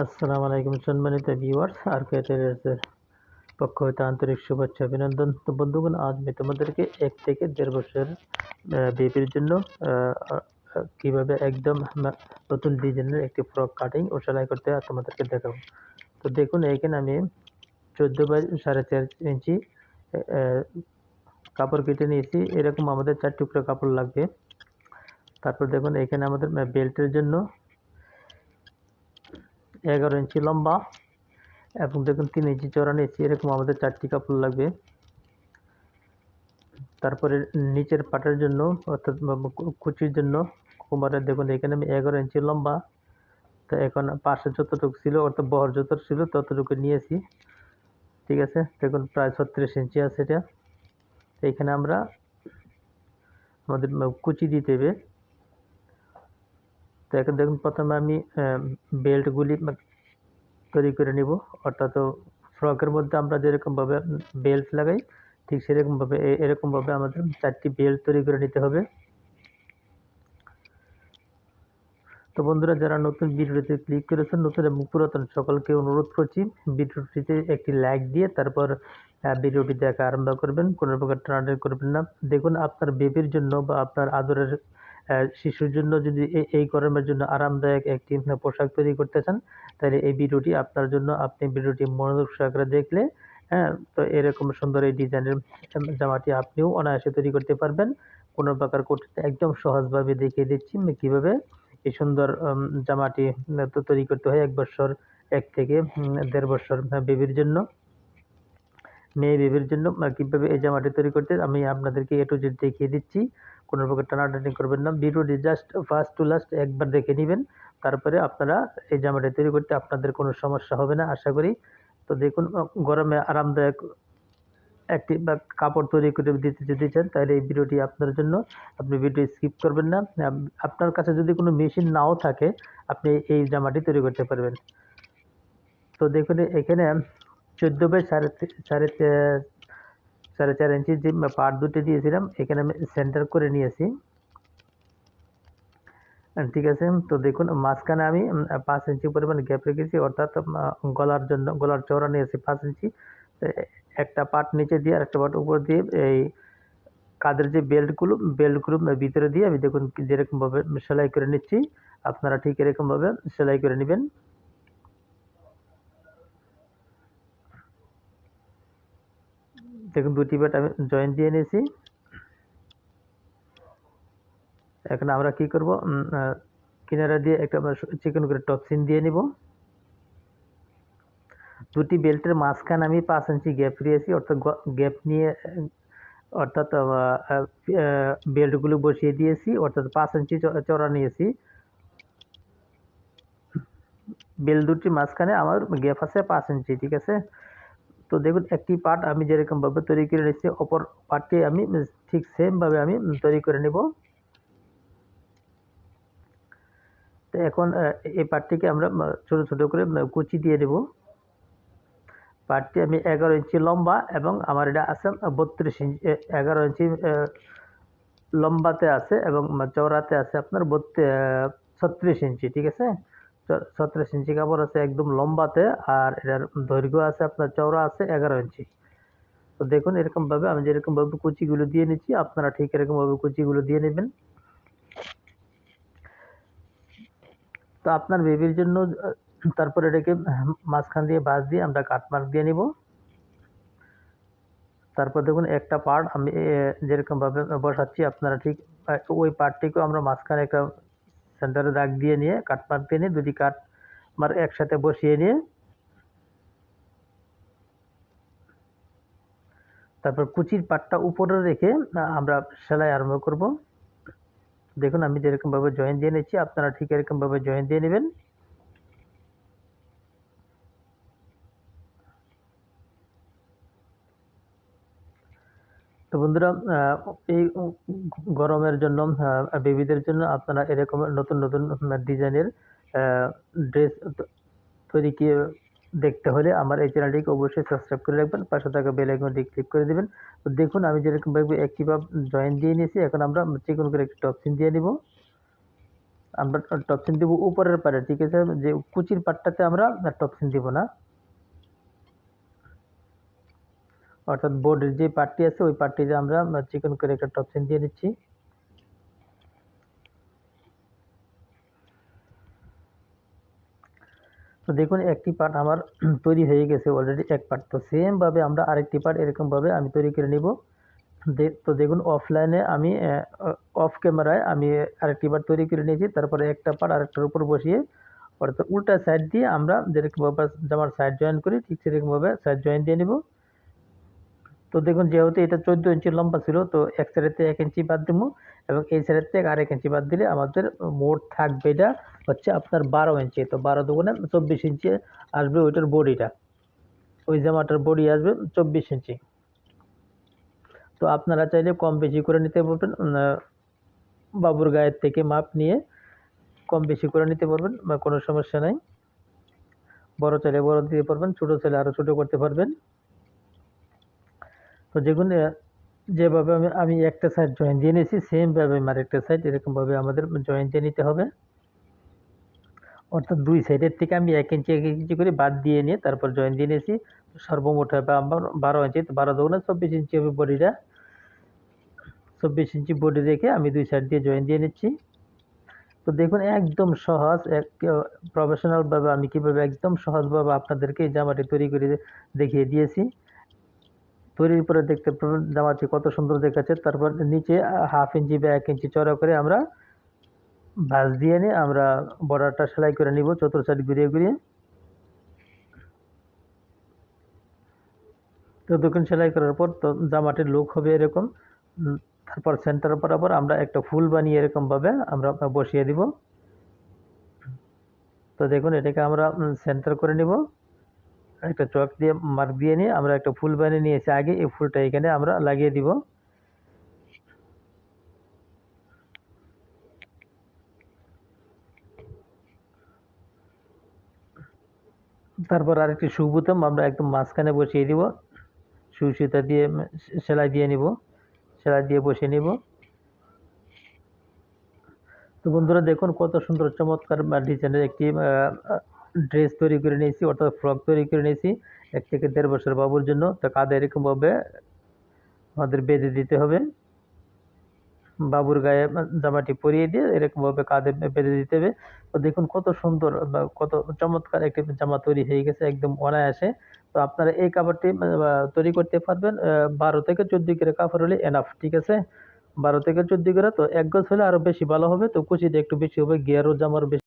আসসালামু আলাইকুম সম্মানিত ভিউয়ার্স, আরকে টেরার্সের পক্ষ হইতে আন্তরিক শুভেচ্ছা অভিনন্দন। তো বন্ধুগণ, আজ আমি তোমাদেরকে 1 থেকে 1.5 বছর বেবির জন্য কিভাবে একদম নতুন ডিজাইনের একটি ফ্রক কাটিং ও সেলাই করতে হয় তোমাদেরকে দেখাবো। তো দেখুন, এখানে আমি 14 বাই 4.5 ইঞ্চি কাপড় কেটে নিয়েছি। এরকম আমাদের 4 টুকরো কাপড় লাগবে। তারপর দেখুন, এখানে আমাদের বেল্টের জন্য 11 ইঞ্চি লম্বা এবং দেখুন 3 ইঞ্চি চওড়া নিয়েছি। এরকম আমাদের 4টি কাপড় লাগবে। তারপরে নিচের পাটের জন্য অর্থাৎ কুচির জন্য কোমরের দেখুন, এখানে আমি 11 ইঞ্চি লম্বা, তো এখন পাশে যতটুকু ছিল অর্থাৎ বহর যত ছিল ততটুকু নিয়েছি। ঠিক আছে, দেখুন প্রায় 36 ইঞ্চি আছে এটা। তো এখানে আমরা আমাদের কুচি দিতে হবে। তো এখন দেখুন, প্রথমে আমি বেল্টগুলি তৈরি করে নিব। অর্থাৎ ফ্রকের মধ্যে আমরা যেরকমভাবে বেল্ট লাগাই, ঠিক সেরকমভাবে এরকমভাবে আমাদের 4টি বেল্ট তৈরি করে নিতে হবে। তো বন্ধুরা, যারা নতুন ভিডিওতে ক্লিক করেছেন, নতুন এবং পুরাতন সকলকে অনুরোধ করছি ভিডিওটিতে একটি লাইক দিয়ে তারপর ভিডিওটি দেখা আরম্ভ করবেন। কোনো প্রকার টানাটানি করবেন না। দেখুন, আপনার বেবির জন্য বা আপনার আদরের শিশুর জন্য যদি এই গরমের জন্য আরামদায়ক একটি পোশাক তৈরি করতে চান, তাহলে এই ভিডিওটি আপনার জন্য। আপনি ভিডিওটি মনোযোগ সহকারে দেখলে তো এরকম সুন্দর এই ডিজাইনের জামাটি আপনিও অনায়াসে তৈরি করতে পারবেন। কোনো প্রকার কঠিন, একদম সহজভাবে দেখিয়ে দিচ্ছি কিভাবে এই সুন্দর জামাটি তৈরি করতে হয় 1 থেকে 1.5 বছর বেবির জন্য, মেয়ে বেবির জন্য কিভাবে এই জামাটি তৈরি করতে আমি আপনাদেরকে A to Z দেখিয়ে দিচ্ছি। কোনো প্রকার টানাটানি করবেন না। ভিডিওটি জাস্ট ফার্স্ট টু লাস্ট একবার দেখে নেবেন। তারপরে আপনারা এই জামাটি তৈরি করতে আপনাদের কোনো সমস্যা হবে না আশা করি। তো দেখুন, গরমে আরামদায়ক একটি কাপড় তৈরি করে দিতে যদি চান, তাহলে এই ভিডিওটি আপনার জন্য। আপনি ভিডিও স্কিপ করবেন না। আপনার কাছে যদি কোনো মেশিন নাও থাকে, আপনি এই জামাটি তৈরি করতে পারবেন। তো দেখুন, এখানে 14 বাই সাড়ে 4.5 ইঞ্চি যে পার্ট দুটো দিয়েছিলাম, এখানে আমি সেন্টার করে নিয়েছি। ঠিক আছে, তো দেখুন মাঝখানে আমি 5 ইঞ্চি পরিমাণ গ্যাপ রেখেছি, অর্থাৎ গলার জন্য গলার চওড়া নিয়েছি 5 ইঞ্চি। একটা পার্ট নিচে দিয়ে আর একটা পার্ট উপর দিয়ে এই কাঁধের যে বেল্টগুলো ভিতরে দিয়ে আমি দেখুন যেরকমভাবে সেলাই করে নিচ্ছি, আপনারা ঠিক এরকমভাবে সেলাই করে নেবেন। দেখুন, 2টি পার্ট আমি জয়েন দিয়ে নিয়েছি। এখন আমরা কি করব, কিনারা দিয়ে একটা চিকন করে টপসিন দিয়ে নিব। 2টি বেল্টের মাঝখানে আমি 5 ইঞ্চি গ্যাপ দিয়েছি, অর্থাৎ গ্যাপ নিয়ে অর্থাৎ বেল্টগুলো বসিয়ে দিয়েছি, অর্থাৎ 5 ইঞ্চি চওড়া নিয়েছি। বেল্ট দুটির মাঝখানে আমার গ্যাপ আছে 5 ইঞ্চি। ঠিক আছে, তো দেখুন একটি পার্ট আমি যেরকমভাবে তৈরি করে নিচ্ছি, অপর পার্টটি আমি ঠিক সেমভাবে আমি তৈরি করে নেব। তো এখন এই পার্টটিকে আমরা ছোট ছোট করে কুচি দিয়ে দেব। পার্টটি আমি 11 ইঞ্চি লম্বা এবং আমার এটা আছে 32 ইঞ্চি, 11 ইঞ্চি লম্বাতে আছে এবং চওড়াতে আছে আপনার 36 ইঞ্চি। ঠিক আছে, 36 ইঞ্চি কাপড় আছে একদম লম্বাতে, আর এটার দৈর্ঘ্য আছে আপনার চওড়া আছে 11 ইঞ্চি। তো দেখুন এরকমভাবে আমি যেরকমভাবে কুচিগুলো দিয়ে নিচ্ছি, আপনারা ঠিক এরকমভাবে কুচিগুলো দিয়ে নেবেন। তো আপনার বেবির জন্য তারপর এটাকে মাঝখান দিয়ে বাঁশ দিয়ে আমরা কাট মার্ক দিয়ে নিব। তারপর দেখুন একটা পার্ট আমি যেরকমভাবে বসাচ্ছি, আপনারা ঠিক ওই পার্টটিকেও আমরা মাঝখানে একটা সেন্টারে দাগ দিয়ে নিয়ে কাট মার্ক দিয়ে নিয়ে 2টি কাট মার্ক একসাথে বসিয়ে নিয়ে তারপর কুচির পাটটা উপরে রেখে আমরা সেলাই আরম্ভ করব। দেখুন আমি যেরকমভাবে জয়েন দিয়ে নিচ্ছি, আপনারা ঠিক এরকমভাবে জয়েন দিয়ে নেবেন। তো বন্ধুরা, এই গরমের জন্য বেবিদের জন্য আপনারা এরকম নতুন নতুন ডিজাইনের ড্রেস তৈরি দেখতে হলে আমার এই চ্যানেলটিকে অবশ্যই সাবস্ক্রাইব করে রাখবেন, পাশে থাকা বেল আইকনটি ক্লিক করে দেবেন। তো দেখুন আমি যেরকমভাবে একটি ভাবে জয়েন দিয়ে নিয়েছি, এখন আমরা চিকন করে একটি টপসিন দিয়ে নিব। আমরা টপসিন দিব উপরের পারে, ঠিক আছে, যে কুচির পাটটাতে আমরা টপসিন দিব না, অর্থাৎ বোর্ডের যে পার্টটি আছে ওই পার্টটিতে আমরা চিকন করে একটা টপসিন দিয়ে দিচ্ছি। তো দেখুন একটি পার্ট আমার তৈরি হয়ে গেছে অলরেডি, এক পার্ট। তো সেম ভাবে আমরা আরেকটি পার্ট এরকম ভাবে আমি তৈরি করে নিব। তো দেখুন অফলাইনে আমি অফ ক্যামেরায় আমি আরেকটি পার্ট তৈরি করে নিয়েছি, তারপরে একটা পার্ট আরেকটার উপর বসিয়ে, অর্থাৎ উল্টা সাইড দিয়ে আমরা যেরকমভাবে জামার সাইড জয়েন করি ঠিক সেরকমভাবে সাইড জয়েন দিয়ে নিব। তো দেখুন যেহেতু এটা 14 ইঞ্চি লম্বা ছিল, তো এক সাইডেতে 1 ইঞ্চি বাদ দিব এবং এই সাইডের থেকে আর 1 ইঞ্চি বাদ দিলে আমাদের মোট থাকবে এটা হচ্ছে আপনার 12 ইঞ্চি। তো 12 দুগুণে 24 ইঞ্চি আসবে ওইটার বডিটা, ওই জামাটার বডি আসবে 24 ইঞ্চি। তো আপনারা চাইলে কম বেশি করে নিতে পারবেন, বাবুর গায়ের থেকে মাপ নিয়ে কম বেশি করে নিতে পারবেন, বা কোনো সমস্যা নাই। বড় চাইলে বড় দিতে পারবেন, ছোট চাইলে আরও ছোট করতে পারবেন। তো দেখুন যেভাবে আমি একটা সাইড জয়েন দিয়ে নিয়েছি, সেমভাবে আমার একটা সাইড এরকমভাবে আমাদের জয়েন দিয়ে নিতে হবে। অর্থাৎ দুই সাইডের থেকে আমি 1 ইঞ্চি 1 ইঞ্চি করে বাদ দিয়ে নিয়ে তারপর জয়েন দিয়ে নিয়েছি। সর্বমোট হবে আমার 12 ইঞ্চি, 12 দুগুণে 24 ইঞ্চি হবে বডিটা। 24 ইঞ্চি বডি রেখে আমি দুই সাইড দিয়ে জয়েন দিয়ে নিচ্ছি। তো দেখুন একদম সহজ, প্রফেশনালভাবে আমি কীভাবে একদম সহজভাবে আপনাদেরকে এই জামাটি তৈরি করে দেখিয়ে দিয়েছি। তৈরির পরে দেখতে পাবেন জামাটি কত সুন্দর দেখাচ্ছে। তারপর নিচে 1/2 ইঞ্চি বা 1 ইঞ্চি চড়া করে আমরা ভাঁজ দিয়ে নিয়ে আমরা বর্ডারটা সেলাই করে নিব চতুর সাইড ঘুরিয়ে ঘুরিয়ে। তো দেখুন সেলাই করার পর তো জামাটির লুক হবে এরকম। তারপর সেন্টার বরাবর আমরা একটা ফুল বানিয়ে এরকমভাবে আমরা বসিয়ে দিব। তো দেখুন এটাকে আমরা সেন্টার করে নিব, একটা চক দিয়ে মার্ক দিয়ে নিয়ে আমরা একটা ফুল বানিয়ে নিয়েছি আগে, এই ফুলটা এখানে আমরা লাগিয়ে দিব। তারপর আরেকটি সুবোতাম আমরা একদম মাঝখানে বসিয়ে দিব, সুই সুতা দিয়ে সেলাই দিয়ে নিব, সেলাই দিয়ে বসিয়ে নিব। তো বন্ধুরা দেখুন কত সুন্দর চমৎকার ডিজাইনের একটি ড্রেস তৈরি করে নিয়েছি, অর্থাৎ ফ্রক তৈরি করে নিয়েছি 1 থেকে 1.5 বছর বাবুর জন্য। তো কাঁধে এরকমভাবে আমাদের বেঁধে দিতে হবে, বাবুর গায়ে জামাটি পরিয়ে দিয়ে এরকমভাবে কাঁধে বেঁধে দিতে হবে। তো দেখুন কত সুন্দর বা কত চমৎকার একটি জামা তৈরি হয়ে গেছে একদম অনায়াসে। তো আপনারা এই কাপড়টি তৈরি করতে পারবেন 12 থেকে 14 করে কাপড় হলে এনাফ, ঠিক আছে। 12 থেকে 14 করে, তো 1 গজ হলে আরো বেশি ভালো হবে। তো কুচিটা একটু বেশি হবে, গিয়ারও জামার বেশি